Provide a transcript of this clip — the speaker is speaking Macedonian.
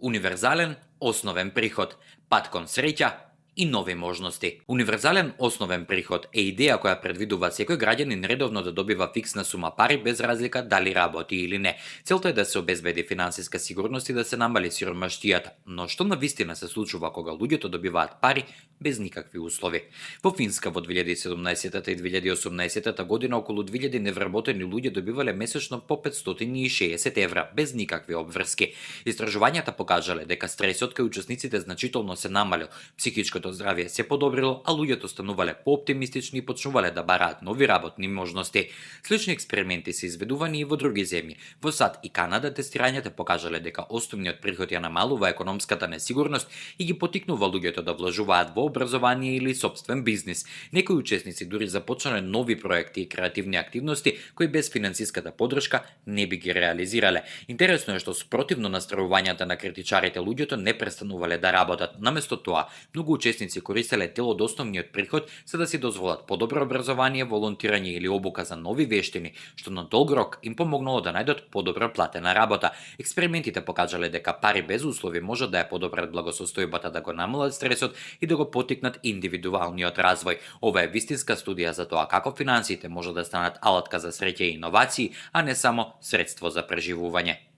Универзален основен приход, пат кон среќа и нови можности. Универзален основен приход е идеја која предвидува секој граѓанин редовно да добива фиксна сума пари без разлика дали работи или не. Целта е да се обезбеди финансиска сигурност и да се намали сиромаштијата, но што навистина се случува кога луѓето добиваат пари без никакви услови? Во Финска во 2017 и 2018 година околу 2000 невработени луѓе добивале месечно по 560 евра без никакви обврски. Истражувањата покажале дека стресот кај учесниците значително се намалил, психичкото здравје се подобрило, а луѓето станувале пооптимистични и почнувале да бараат нови работни можности. Слични експерименти се изведувани и во други земји. Во САД и Канада тестирањата покажале дека основниот приход ја намалува економската несигурност и ги поттикнува луѓето да вложуваат во образование или собствен бизнис. Некои учесници дури започнале нови проекти и креативни активности кои без финансиската поддршка не би ги реализирале. Интересно е што спротивно настројувањата на критичарите луѓето не престанувале да работат. Наместо тоа, многу учесници користеле дел од основниот приход за да си дозволат подобро образование, волонтирање или обука за нови вештини, што на долг рок им помогнало да најдат подобро платена работа. Експериментите покажале дека пари без услови може да ја подобрат благосостојбата, да го намалат стресот и да го поттикнат индивидуалниот развој. Ова е вистинска студија за тоа како финансиите може да станат алатка за среќа и иновации, а не само средство за преживување.